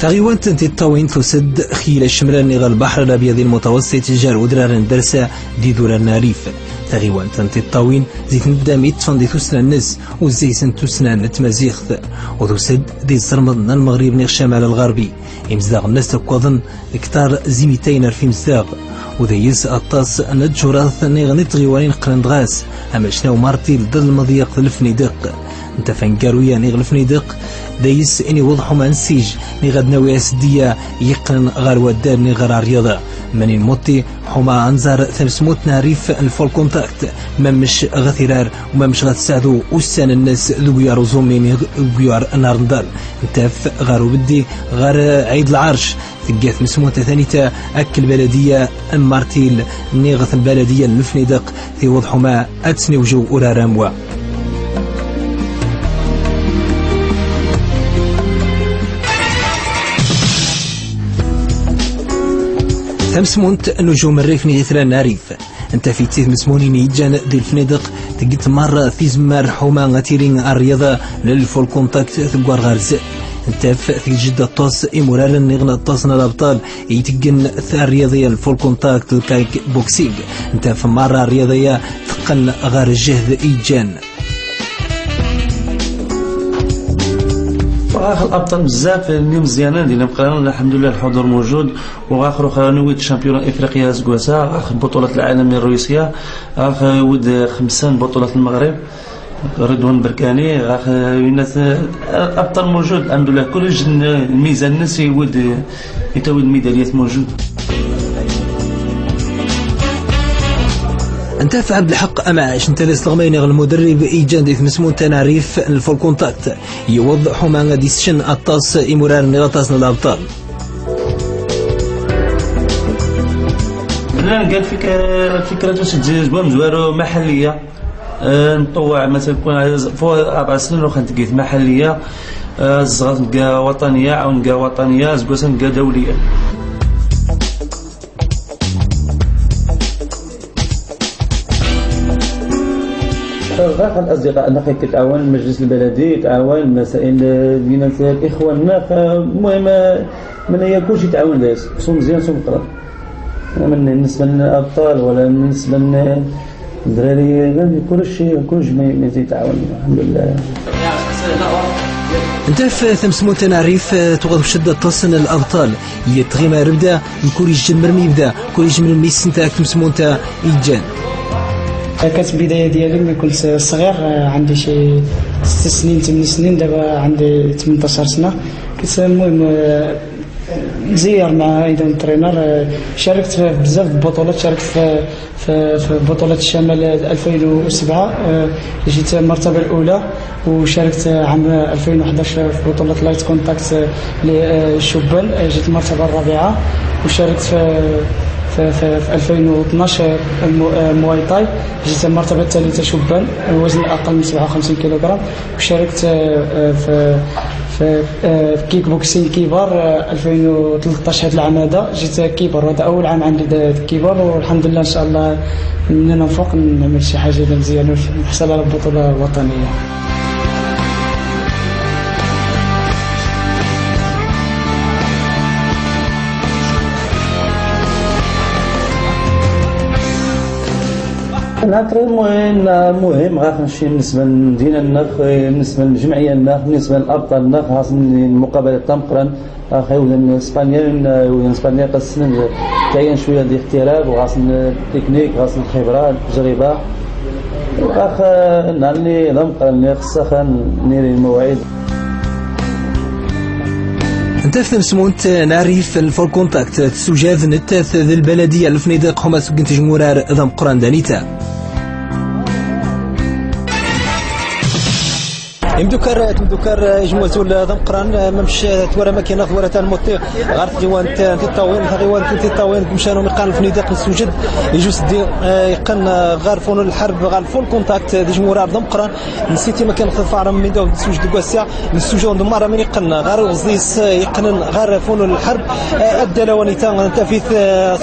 تغيوان تنتي الطوين تسد خيل الشمراني غا البحر الابيض المتوسط جار ودرار درسا دي دور الناريف تغيوان تنتي الطوين زيت ندامي تفندي تسنى الناس وزيسن تسنى نتمازيخت وتسد دي زرمضنا المغرب نيغ الشمال الغربي امزداغ الناس تكوضن كتار زيميتين في مزداغ وديس أطاس نتجوراث نيغ نتغيوانين قرندغاس أما شناو مارتي ضد المضيق الفنيدق انت فنقارويا نيغ الفنيدق دايس اني وضحوا مع نسيج ني غاد ناوي اسديا يقرن غار ودار ني غار الرياضه ماني موتي حما انزار ثمسموتنا ريف الفول كونتاكت ما مش غثيرار وما مش غتساعدوا وسان الناس ذويار زومين ذويار نار ندار انت غارو بدي غار عيد العرش تلقات مسموتة ثانية أكل بلدية مارتيل نيغث البلدية الفنيدق في وضحوا ما أتسني وجو أوراراموا تمسمونت نجوم الريف نيثرا ناريف انت في تيث مسمونين يجان دي الفنيدق تقيت مرة في زمار حوما غتيرين الرياضة للفول كونتاكت ثقوار غارز انت في جدة طاس امورال نغنى طاسنا الابطال يتقن الرياضية الفول كونتاكت الكايك بوكسينج انت في مرة الرياضية تقن غار الجهد ايجان واخر الابطال بزاف اللي مزيانين ديالنا بقينا الحمد لله الحضور موجود واخر نويت شامبيون افريقيا زكواسا اخر بطولة العالم الروسية اخر ود 5 بطولة المغرب رضوان بركاني اخر الناس الابطال موجود الحمد لله كل الميزان الناس يود يتاود الميداليات موجود. انت في عبد الحق امعاش انت لسلغمين المدرب ايجاد في مسمون تنعريف الفول كونتاكت يوضحوا ما غادي يسشن اطاس امورار نغطاسنا الابطال لا قال فكره تسجيل مزوارو محليه نطوع مثلا كون فوق 4 سنين واخا تلقيت محليه الصغار نلقى وطنيه او نلقى وطنيه زكوسا نلقى دوليه. غاق الأصدقاء نقي كتعاون المجلس البلدي يتعاون مسائل ديال الإخوان المهم من هي كلشي يتعاون دايس سو مزيان سو مقرب بالنسبة للأبطال ولا بالنسبة للدراري كلشي ما يتعاون الحمد لله. انت في ثمسمون تنعريف تغض بشدة تصن الأبطال يتغي ما ربدا يكون يجن مرمي يبدا كل يجن من الميس نتاع ثمسمون تا يجان كانت البدايه ديالي ملي كنت صغير عندي شي 6 سنين 8 سنين دابا عندي 18 سنه كنت المهم مزير مع ايضا ترينر شاركت في بزاف البطولات شاركت في بطولة الشمال 2007 جيت المرتبة الأولى وشاركت عام 2011 في بطولة لايت كونتاكت للشبان جيت المرتبة الرابعة وشاركت في 2012 مواي تاي جيت المرتبة الثالثة شبان وزن أقل من 57 كيلوغرام وشاركت في كيك بوكسين كيبر 2013 هذا العام هذا جيت كيبر هذا أول عام عندي كيبر والحمد لله إن شاء الله من هنا فوق نعمل شي حاجة مزيانة نحصل على البطولة الوطنية. العطر مهم غاخ نمشي بالنسبه للمدينه النخ بالنسبه للجمعيه النخ بالنسبه للابطال النخ خاص المقابله تمقرن اخي ولا اسبانيا قسن تعين شويه ديال الاحتراف وخاص التكنيك خاص الخبره التجربه واخ النهار اللي ضمقرن خصها نيري المواعيد. انت في مسمونت نعرف الفول كونتاكت تسجاذ نتاث ذي البلديه الفنيدق حما سكنت جمهورار ذم قران دانيتا تمدكر جمهور ذم قران ممش تورا ماكينه ثورة الموتي غارت ديوان تطاوين غيوان تطاوين مشانو مقال الفنيدق السجد يجوز دي يقن غار فون الحرب غار فول كونتاكت دي جمهورار ذم قران نسيتي ما كان خفار من دو السجد كواسيا السجون دماره من يقن غار وزيس يقنن غار فون الحرب الدلوانيتا تفيث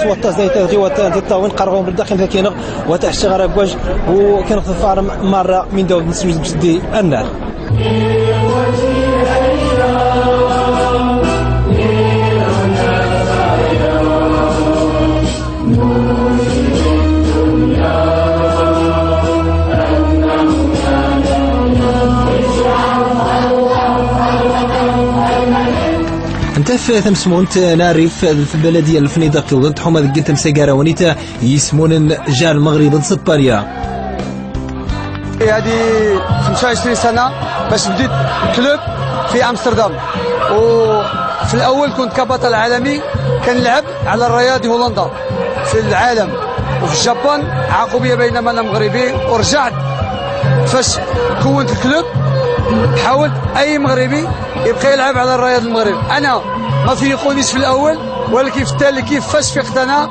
صوت زيت غيوات تطاوين قرغون بالداخل ماكينه وتحت غار كواج وكان خفار مره من دو السجد دي النار انت في تمسمونت نعرف في البلديه الفنيدق وضد حما ذك تمسكاره ونيتا يسمون جار المغرب ضد اسبانيا. هذه 25 سنه باش بديت كلوب في امستردام، وفي الاول كنت كبطل عالمي كنلعب على الرياضي هولندا في العالم، وفي اليابان عاقوا بيا بينما انا مغربي، ورجعت فاش كونت الكلوب حاولت اي مغربي يبقى يلعب على الرياض المغرب. انا ما فيقونيش في الاول، ولكن في التالي كيف فاش فيقت انا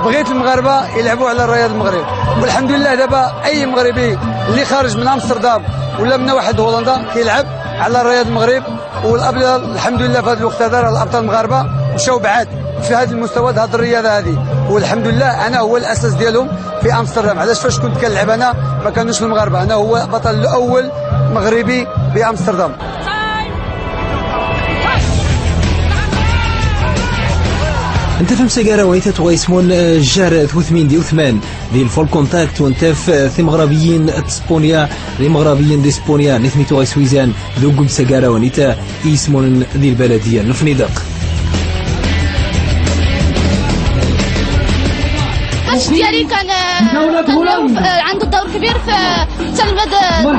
بغيت المغاربه يلعبوا على الرياض المغرب، والحمد لله دابا اي مغربي اللي خارج من امستردام ولا من واحد هولندا كيلعب على الرياض المغرب. والابطال الحمد لله في هذا الوقت هذا الابطال المغاربه مشاو بعاد في هذا المستوى هذه الرياضه هذه، والحمد لله انا هو الاساس ديالهم في امستردام. علاش فاش كنت كنلعب انا ما كانوش المغاربه، انا هو بطل الاول مغربي في امستردام. انت في مسكاره ويتا تغيسمون جار 308 ديال الفول كونتاكت، وانت في مغربيين اسبانيا لي مغربيين دي اسبانيا نثميتو غيسويزان ذوق مسكاره ونيتا يسمون ديال البلديه الفنيدق. الكاش ديالي كان عنده دور كبير في تلميذ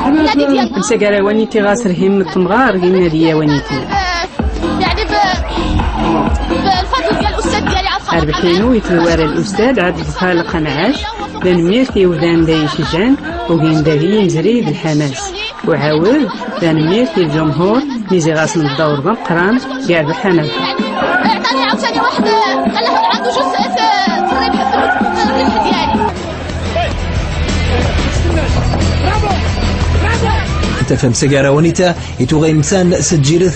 النادي ديالنا. مسكاره ونيتي غاسرهم التمغار ديال النادي ونيتي. يعني بالفضل ديال الاستاذ ديالي عبد الخالق أربحينو يتلوار الأستاذ عبد الخالق معاش بان ميرتي وذان داي شجان وكين داهي نزري بالحماس، وعاود بان ميرتي الجمهور نيزي غاسم الدور بمقران يربح أنا. عطاني عاوتاني واحد خلاه عنده جزء في الربح ديالي. تفهم سجارة ونيتا يتوغي إنسان سجيل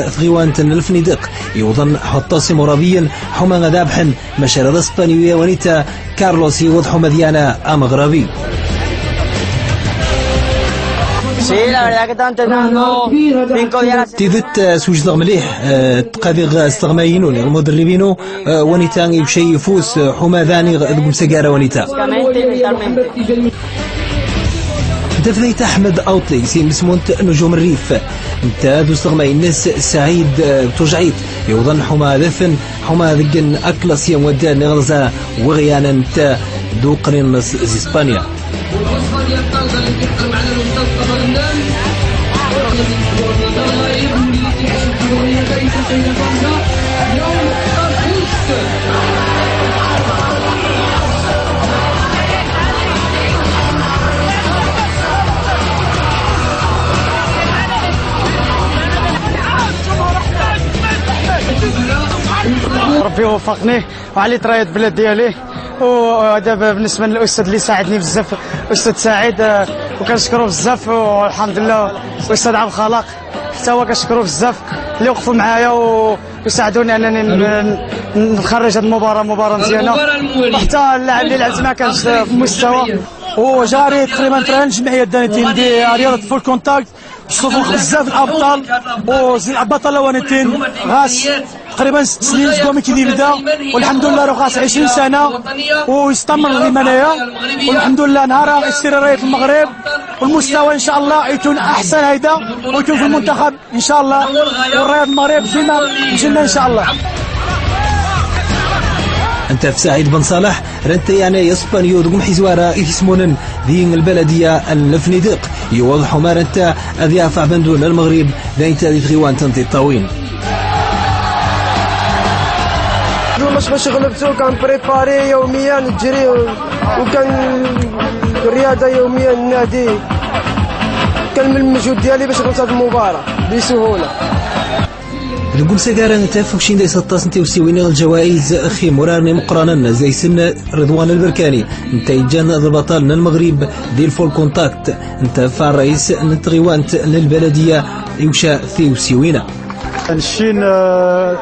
ثغيوان الفنيدق يوضن حطاسي مرابيا حما غدابحن مشارة اسبانيوية ونيتا كارلوس يوض حمديانا أمغربي. Sí, la verdad que están entrenando 5 días. تيدت سوجد مليح تقابيغ استغماينو المدربينو ونيتا يمشي يفوز حماداني ذقم سجارة ونيتا. دفنيت احمد اوطي سي مسمونت نجوم الريف انت دوستغماي الناس سعيد توجعيت يوضن حما دفن حما ذقن اكلاس يوم ودان غرزه وغيانا انت دو قرين زي اسبانيا. ربي وفقني وعليت راية بلاد ديالي. ودابا بالنسبه للاستاذ اللي ساعدني بزاف الاستاذ سعيد وكنشكرو بزاف، والحمد لله الاستاذ عبد الخالق حتى هو كنشكرو بزاف اللي وقفوا معايا ويساعدوني انني نخرج هذه مباراه مزيانه، وحتى اللاعب اللي لعبت ما كانش في المستوى. وجاري تقريبا في الجمعيه الدانيتين دي رياضه فول كونتاكت شوفوا بزاف الابطال وزين البطل الاولانيين غاس تقريبا 6 سنين زكومي كي بدا، والحمد لله راه غاس 20 سنه ويستمر ديما هنايا، والحمد لله نهار يصير رايه المغرب والمستوى ان شاء الله يكون احسن هيدا ويكون في المنتخب ان شاء الله، والرايه المغرب ديما مشينا ان شاء الله. انت في سعيد بن صالح رنت يعني اسبانيو دقم حزوارا يسمونن ذين البلديه الفنيدق يوضحوا ما رنت اضياف بندون المغرب داينت غيوان تنطي الطاوين. باش غلبتو كان بريباري يوميا نجري وكان الرياضه يوميا النادي كان من المجهود ديالي باش غلبت هذه المباراه بسهوله. نقول سكارة نتاف وشين داي 16 انت وسيوين الجوائز اخي مرارني مقرانا زي سن رضوان البركاني انت يجان البطل من المغرب ديال فول كونتاكت انت فا الرئيس نتغيوانت للبلديه يمشى في وسيوينا نشين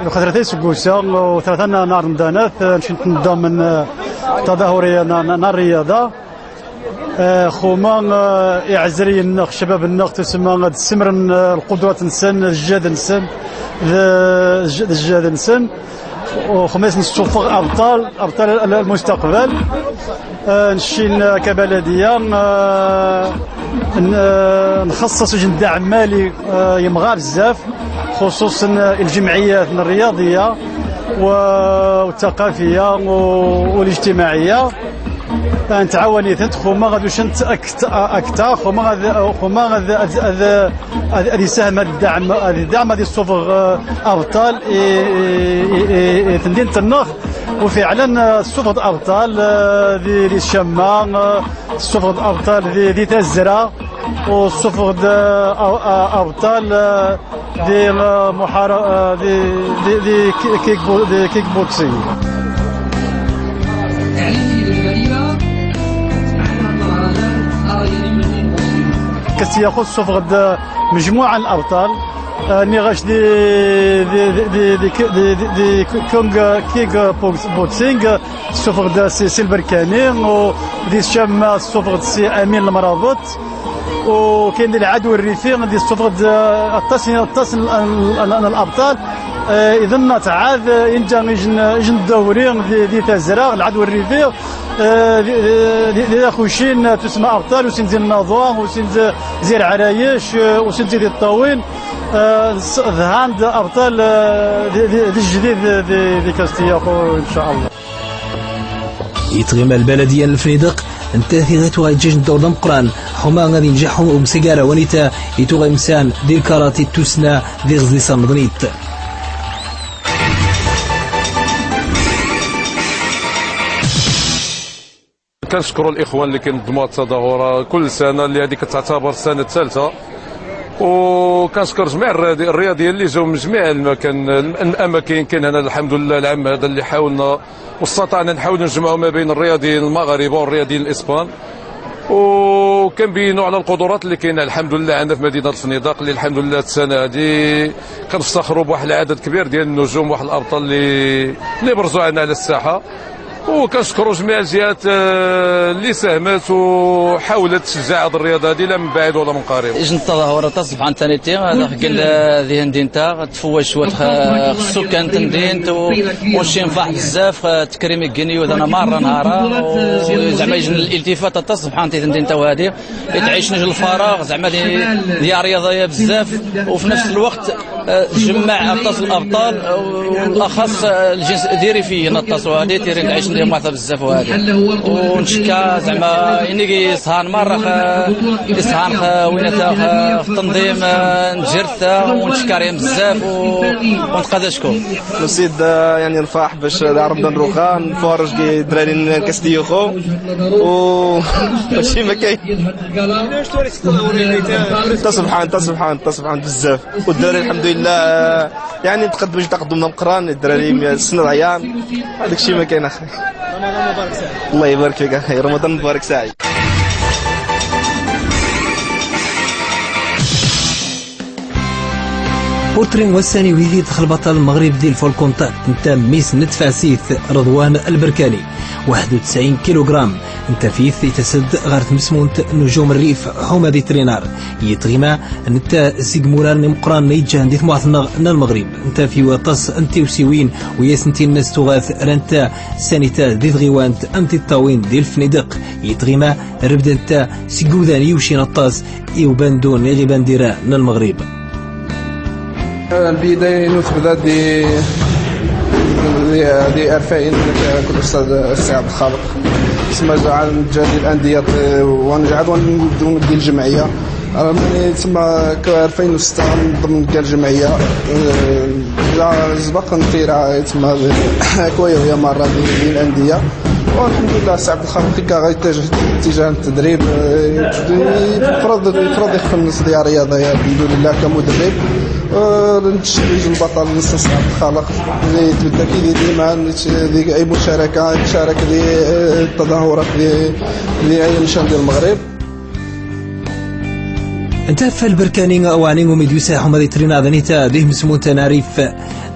خضرتي سكوسا وثلاثة نهار مدانات نشين نبدا من تظاهرية نهار الرياضة خوما يعزري النخ شباب النخ تسمى تسمرن القدوات نسن الجاد نسن الجاد نسن وخميس نشوف ابطال المستقبل نشين كبلديه نخصص جند عمالي يمغى بزاف خصوصا الجمعيات الرياضية والثقافية والاجتماعية نتعاوني خما غادوش اكتا خما غادي يساهم الدعم هذه الصفغ ابطال تندين تنخ وفعلا الصفغ ابطال دي الشمه الصفغ ابطال دي تزرع والصفغ ابطال دي محاربه دي كيك بوكسينغ. كسياخذ الصفغ مجموعه الابطال نيغاش دي كونغ كيك بوكسينغ الصفغ سي البركاني ودي الشام الصفغ سي امين المرابط وكاين دي العدو الريفي دي الصفغ التصن الابطال اذا تعاد ينجم الدوري دي تزرع العدو الريفي دي خوشين تسمى ابطال وسين زي النظام وسين زي العرايش وسين زي الطاوين ذهان ابطال دي الجديد دي كاستياخو ان شاء الله. يتغيم البلديه الفنيدق انت في غيتو غيتجيش الدور د مقران حما غادي ينجحوا ومسكاره ونيتا يتو غيمسان ديال كاراتي توسنا دي غزلي صامدنيت. كنشكروا الاخوان اللي كينظموا التظاهره كل سنه اللي هذه كتعتبر السنه الثالثه وكنشكر جميع الرياضيين اللي جاوا من جميع الاماكن. كاين هنا الحمد لله العام هذا اللي حاولنا واستطعنا نحاولوا نجمعوا ما بين الرياضيين المغاربه والرياضيين الاسبان وكنبينوا على القدرات اللي كاينه الحمد لله عندنا في مدينه الفنيدق اللي الحمد لله السنه هذه كنفتخروا بواحد العدد كبير ديال النجوم واحد الابطال اللي برزوا عنا على الساحه. وكنشكروا جميع الجهات اللي ساهمت وحاولت تشجع هذه الرياضه هذه لا من بعيد ولا من قريب. اجن التظاهره تصبح عن ثانيتين هذا قال ذي هندينتا تفوش خصو كان تندين وشي نفاح بزاف تكريم الجني وذا مره نهارا زعما يجن الالتفات تصبح عن هندينتا وهذه تعيش نجل الفراغ زعما دي رياضيه بزاف وفي نفس الوقت جمع الابطال والاخص الجنس ديري فيه نتصوا هذه تيرين تعيش ندير معطى بزاف وهذه ونشكا زعما اني صهان مره صهان وينتا في التنظيم نجرت ونشكرهم بزاف ونتقداشكم نسيد يعني نفاح باش ربنا نروخا نفرج كي دراري كاستيوخو و ماشي ما كاين تصبحان بزاف والدراري الحمد لله يعني تقدمنا مقران الدراري السن العيان هذاك الشيء ما كاين اخي. الله يبارك فيك اخي رمضان مبارك سعيد. بورترين والثاني ويدي دخل بطل المغرب ديال فول كونتاكت انت ميس نتفاسيث رضوان البركاني 91 كيلوغرام انت فيث يتسد غارت مسمونت نجوم الريف حمادي ترينار يتغيما انت زيغموران مقران نيجان ديث معثنا المغرب انت في وطس انت وسيوين وياسنتي الناس تغاث رانتا سانيتا ديث غيوانت انت الطاوين ديال فنيدق يتغيما ربدا انت سيغوذان يوشي نطاس يوباندون يغيبان ديرا المغرب. البداية نثبت دي أرفعين كل أستاذ السي عبد الخالق تسمى جعل جهة الأندية ونجعل ندير الجمعية تسمى 2006 ضمن الجمعية سبق نطير تسمى كوية وهي مرة ديال الأندية والحمد لله السي عبد الخالق كي غيتجه اتجاه التدريب يفرض يخفنس ديال الرياضية الحمد لله كمدرب نتشجع البطل السي عبد الخالق اللي تبدا كي ديما اي مشاركه يشارك في التظاهرات اللي اي نشان ديال المغرب. انت في البركاني وانين وميديوسا حمادي ترينا ذنيتا ديه مسمون تناريف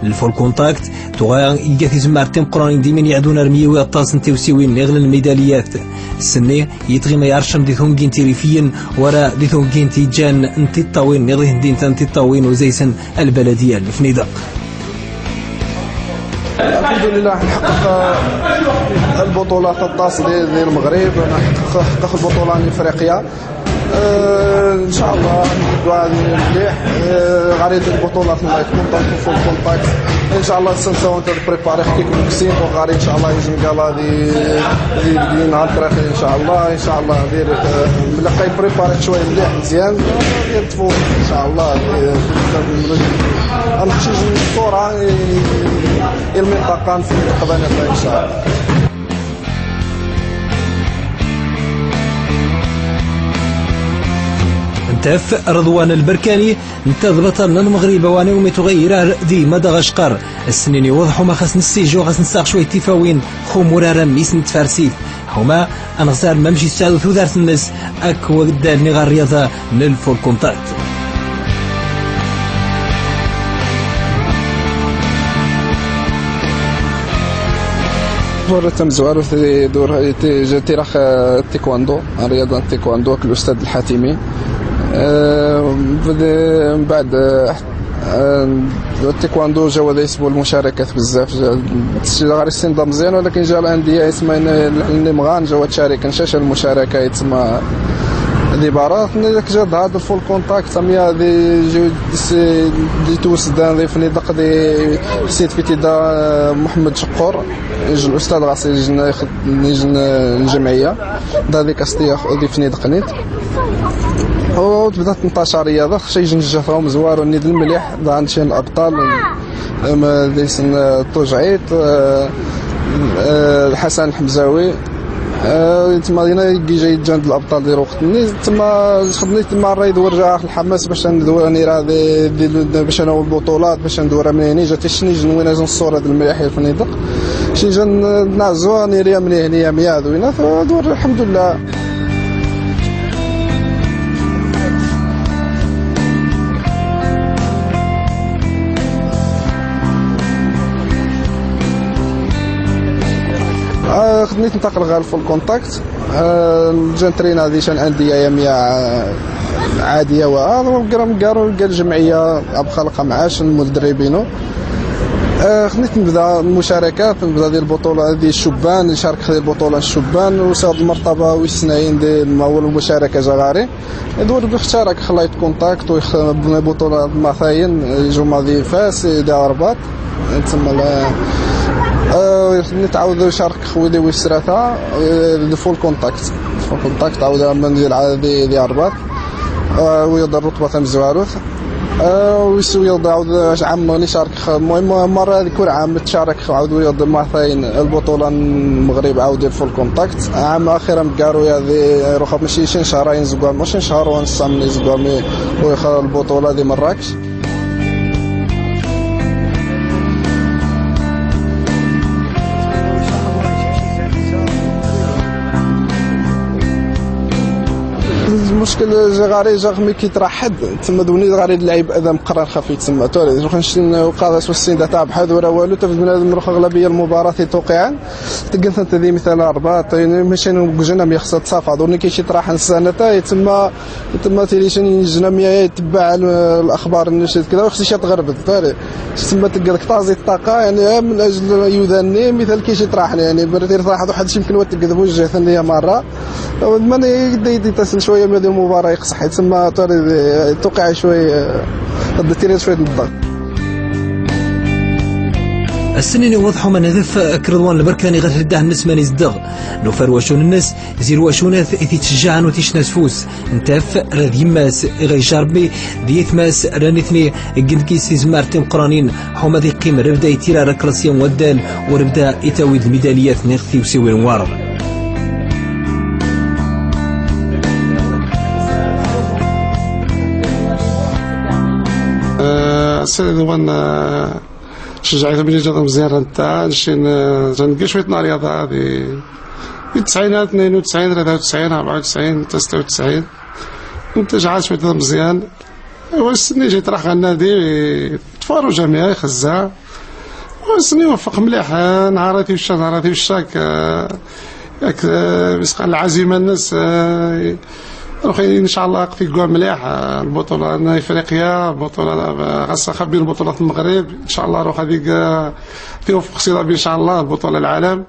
الفول كونتاكت تغا يجاتي زمارتين قرانين ديمين يعدون رميه ويطاس انت وسيوين نغل الميداليات السنه يتغي ما يعرشم ديثون جينتي ريفيا ورا ديثون جينتي جان انت الطاوين نغي هندين انت الطاوين وزيسن البلديه الفنيدق. الحمد لله نحقق البطولات الطاس ديال المغرب نحقق البطوله الافريقيه ان شاء الله نبداو هذه مليح. غادي البطولات الله يكون في الكونتاكت ان شاء الله. السنه انت بريباري خفيك مكسين وغادي ان شاء الله يجي قال هذه نهار الطريق ان شاء الله. ان شاء الله دير ملقى بريباري شويه مليح مزيان ديال تفوق ان شاء الله. نمشي الكره المنطقه في القبانه ان شاء الله. انتف رضوان البركاني انتظ بطلنا المغرب وانومي تغير دي مدغشقر السنين يوضحوا ما خاص نسيجو خاص نساق شويه تفاوين خمورا ميس نتفارسيف هما انغزار ما مشي سعود ثودارت الناس اكو قدامني غير الرياضه نلفو الكونتاكت. دور تم زوارو دور جاتي راح التايكواندو رياضه التايكواندو الاستاذ الحاتمي. من بعد التايكواندو جاو هذا يسبوا المشاركات بزاف غير السنده مزيان ولكن جا الانديه اسمين اللي مغان جاو تشارك نشاش المشاركه يتسمى دي بارات داك جا هذا فول كونتاكت سميها دي توسدان دي فنيدق دي سيت في تيدا محمد شقور يجي الاستاذ غاسي يجي الجمعيه هذيك استيا دي فنيدق نيت وبدات 18 رياضه خصها يجي نجحهم زوار النيد المليح عند شي الابطال ديسن الطوجعيط الحسن الحمزاوي تما دينا جاي جاند الابطال ديال وقتني تما خدني تما الراي دور جا الحماس باش ندور نيرا باش انا البطولات باش ندور منين جات شني جنوينا الصوره ديال المليح الفنيدق شي جن نعزو نيريا من هنا مياد وينا دور الحمد لله. خدنيت ننتقل غير في الكونتاكت جا نترين هذه شان انديه ياميه عاديه مقارو لقى الجمعيه بخلقه معاش المدربينو. خدنيت نبدا المشاركات نبدا ديال البطوله ديال الشبان نشارك في البطوله الشبان وصاد المرتبه والسنين ديال اول المشاركه جغاري دور بختارك خلايت كونتاكت وبطوله مثاين جمعه ديال فاس ديال الرباط تسمى نتعاود نشارك خويا ويسراتا فول كونتاكت عاود من ديال الرباط ويضر رتبه تم زواروث ويسوي عاود عام نشارك المهم مره كل عام تشارك عاود يض مثاين البطوله المغرب عاود الفول كونتاكت عام اخيرا مقارو هذه روخا ماشي شي شهرين زقوا ماشي شهر ونص من زقوا ويخا البطوله دي مراكش. المشكل غاري غمي كيترحد تما دوني غاري اللعيب ادم مقرر خفي تسمى توري روحش وقادس والسين تاع بحال ولا والو تا بنادم روح اغلبيه المباراه توقيعا تقنت انت ذي مثال ارباط ماشي نوجنا ما يخص تصافى دوني كيشي طراح السنه تا تما تيليشن يجنا يتبع الاخبار النشيد كذا وخصك تغربد توري تسمى تلقى طازي الطاقه يعني من اجل يذني مثال كيشي طراح يعني برتي طراح واحد شي يمكن وتكذب وجه ثانيه مره من يدي تسن شويه من المباراه يقصح تسمى توقع شويه ضد شويه الضغط. السنين يوضحوا من هدف كرضوان البركاني غير هداه الناس ماني زدغ نوفر واشون الناس زير واشونات تيتشجعن وتيشناس فوس انتاف راه يماس غيجربي ديت ماس رانيتني كنكيس زمار تيم قرانين حوما ذي قيم ربدا يتيرا ركلاسيون ودال وربدا يتاويد الميداليات نغثي وسيوي نوار. السنة وانا شجعت بلي جات مزيان نتا نلقى شويه رياضه هذه في التسعينات 92 93 94 96 كنت جعلت شويه مزيان والسني جيت راح النادي تفارو جميعي خزاع والسني وفق مليح نهاراتي والشاك ياك مسقال العزيمه الناس روحي ان شاء الله في كوع مليح البطوله افريقيا بطوله خاصه خبي البطولات المغرب ان شاء الله روح هذيك في وفق صلابي ان شاء الله البطوله العالم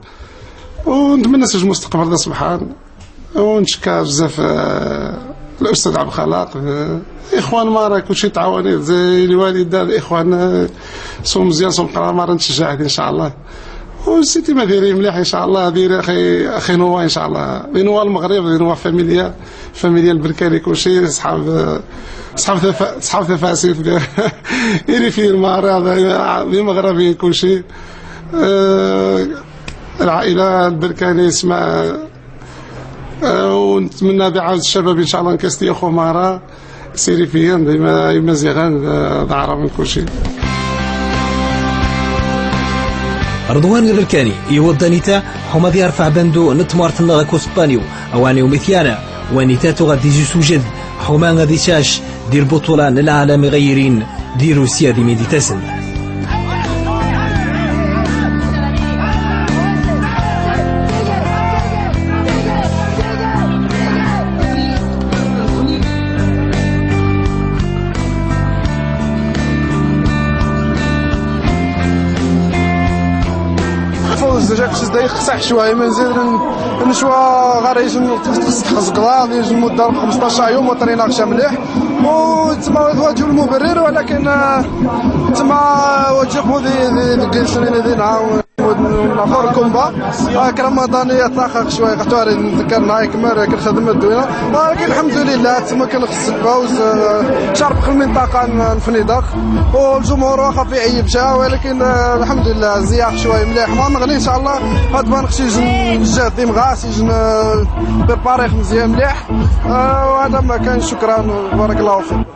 ونتمنى سج المستقبل ده سبحان ونشكى بزاف الاستاذ عبد الخلاق، اخوان مارا كلشي تعاوني زي الوالده الاخوان صوم مزيان صوم قرار مارا نتشجع ان شاء الله. وسيتي ما دايرين مليح ان شاء الله. داير اخي نوا ان شاء الله، نوا المغرب، نوا فاميليا البركاني كلشي صحاب تفاسير يري في المعرض المغربيين كلشي. العائله البركاني اسمع، ونتمنى بعاود الشباب ان شاء الله نكاستي اخو مارا سيري فيا ديما مزيغان ضعره من كلشي. رضوان البركاني يودانيتا حما ديار رفع بندو نتمارت النغاكو اسبانيو اواني ومثيانا وانيتاتو غادي يجي سوجد حما غادي تاش دير بطولة العالم غيرين دي روسيا دي ميديتاسن. جاك شي دايق صح شويه ما نزيد نشوا غير يجي خزقلا يجي مده 15 يوم وطريناك مليح وتما وجه المبرر، ولكن تما وجهوا ذي السنين ذينا نفر كومبا كرمضان يطلق شويه قطاري نذكرنا كمار كنخدم الدوينه، ولكن الحمد لله تما كنخص الفوز شرق المنطقه نفنيدق والجمهور واخا في عيب جا، ولكن الحمد لله زياق شويه مليح ما نغني ان شاء الله غاد بنخشي نجهد ديم غاس بريباري مزيان مليح وهذا ما كان. شكرا بارك الله فيك.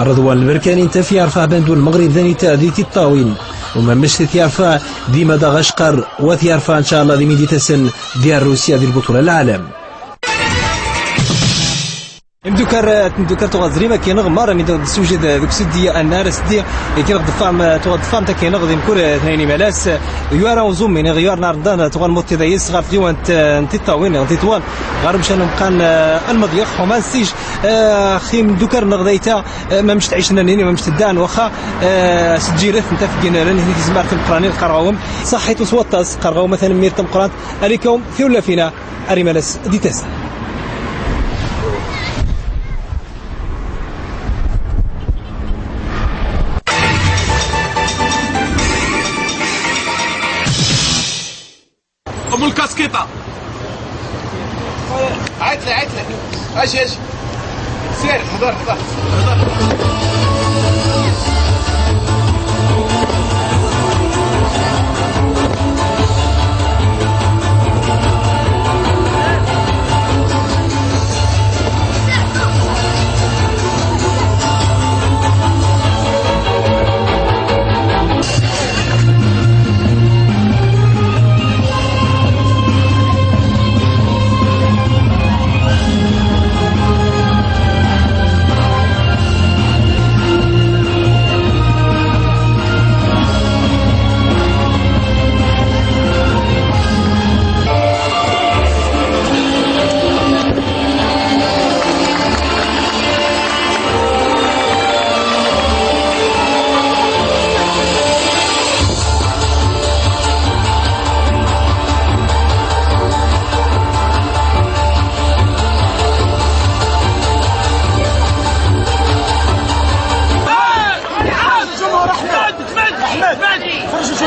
رضوان البركاني انت في عرفه بندو المغرب ذاني تاديتي الطاوين وما مش تيعرفا دي مدغشقر وتيعرفا ان شاء الله دي ميديتاسن ديال روسيا ديال البطوله العالم. ندوكر تغزريما كينغ مره من سوجد دوك سديه النار سديه كينغ دفام تغدفام تا كينغ دي مكور ثاني ملاس يوارا وزوم من غيار نار دان تغن موتي دايس غار ديوان انت طاوين انت طوال غار مشان مقان المضيق حما السيج خيم دوكر نغديتا ما مش تعيشنا نيني ما مش تدان واخا سجيرث انت في جنران هذيك زمارة القراني القراوم صحيت وسوطاس قراو مثلا ميرت القران عليكم في ولا فينا اريمالاس ديتاس. ابو الكاسكيطه عيطلي اجي سير حضر احمد فرشوا شو